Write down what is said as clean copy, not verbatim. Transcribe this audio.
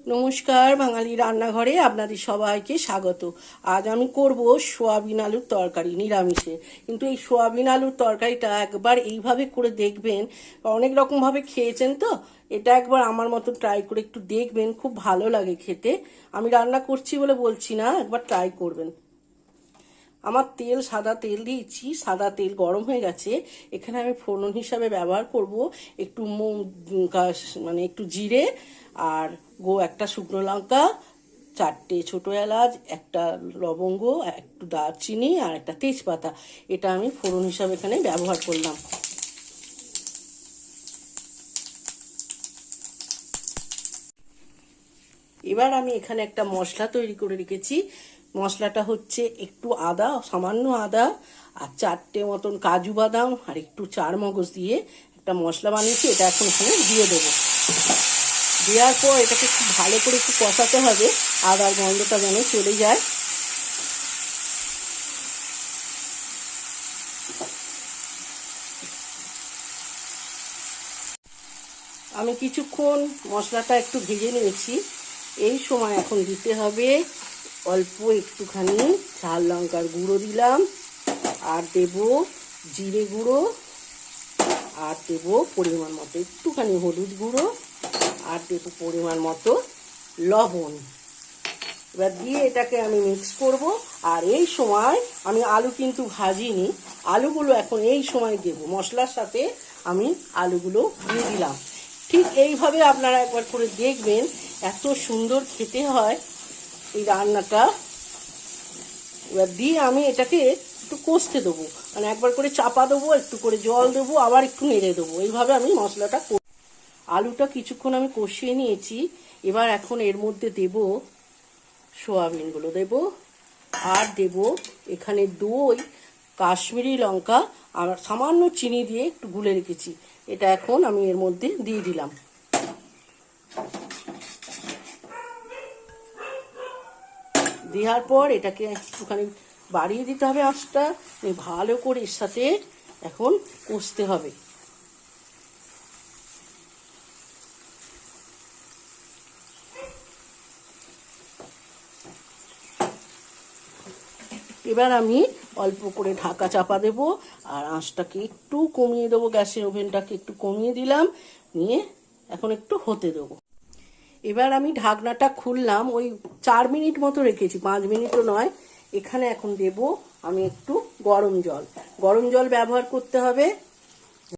নমস্কার, বাঙালি রান্নাঘরে আপনাদের সবাইকে স্বাগত। আজ আমি করব সোয়াবিন আলুর তরকারি নিরামিষে। কিন্তু এই সোয়াবিন আলুর তরকারিটা একবার এইভাবে করে দেখবেন। অনেক রকমভাবে খেয়েছেন তো, এটা একবার আমার মতো ট্রাই করে একটু দেখবেন, খুব ভালো লাগে খেতে। আমি রান্না করছি বলে বলছি না, একবার ট্রাই করবেন। আমার তেল সাদা তেল দিয়েছি, সাদা তেল গরম হয়ে গেছে। এখানে আমি ফোড়ন হিসাবে ব্যবহার করব একটু মানে একটু জিরে আর একটা শুকনো লঙ্কা, 4টে ছোটো এলাচ, একটা লবঙ্গ, একটু দারচিনি আর একটা তেজপাতা। এটা আমি ফোড়ন হিসাবে এখানে ব্যবহার করলাম। এবার আমি এখানে একটা মশলা তৈরি করে রেখেছি। মশলাটা হচ্ছে একটু আদা, সামান্য আদা আর 4টে মতন কাজু বাদাম আর একটু চারমগজ দিয়ে একটা মশলা বানিয়েছি। এটা এখন এখানে দিয়ে দেবো। দেওয়ার পর এটাকে খুব ভালো করে একটু কষাতে হবে, আদার গন্ধটা যেন চলে যায়। আমি কিছুক্ষণ মশলাটা একটু ভেজে নিয়েছি। এই সময় এখন দিতে হবে অল্প একটুখানি ঝাল লঙ্কার গুঁড়ো দিলাম, আর দেব জিরে গুঁড়ো, আর দেব পরিমাণ মতো একটুখানি হলুদ গুঁড়ো, আর দেব পরিমাণ মতো লবণ। এবার দিয়ে এটাকে আমি মিক্স করব। আর এই সময় আমি আলু কিন্তু ভাজিনি, আলুগুলো এখন এই সময় দেব। মশলার সাথে আমি আলুগুলো দিয়ে দিলাম। ঠিক এইভাবে আপনারা একবার করে দেখবেন, এত সুন্দর খেতে হয় এই রান্নাটা। এবার দিয়ে আমি এটাকে একটু কষতে দেবো, মানে একবার করে চাপা দেবো, একটু করে জল দেবো, আবার একটু নেড়ে দেবো। এইভাবে আমি মশলাটা আলুটা কিছুক্ষণ আমি কষিয়ে নিয়েছি। এবার এখন এর মধ্যে দেব সোয়াবিনগুলো দেব, আর দেব এখানে দই, কাশ্মীরি লঙ্কা আর সামান্য চিনি দিয়ে একটু গুলে রেখেছি। এটা এখন আমি এর মধ্যে দিয়ে দিলাম। দেওয়ার পর এটাকে একটুখানি বাড়িয়ে দিতে হবে আঁচটা, ভালো করে এর সাথে এখন কষতে হবে। এবার আমি অল্প করে ঢাকা চাপা দেব, আর আঁচটাকে একটু কমিয়ে দেবো, গ্যাসের ওভেনটাকে একটু কমিয়ে দিলাম, নিয়ে এখন একটু হতে দেবো। এবার আমি ঢাকনাটা খুললাম, ওই 4 মিনিট মতো রেখেছি, 5 মিনিটও নয়। এখানে এখন দেব আমি একটু গরম জল। গরম জল ব্যবহার করতে হবে,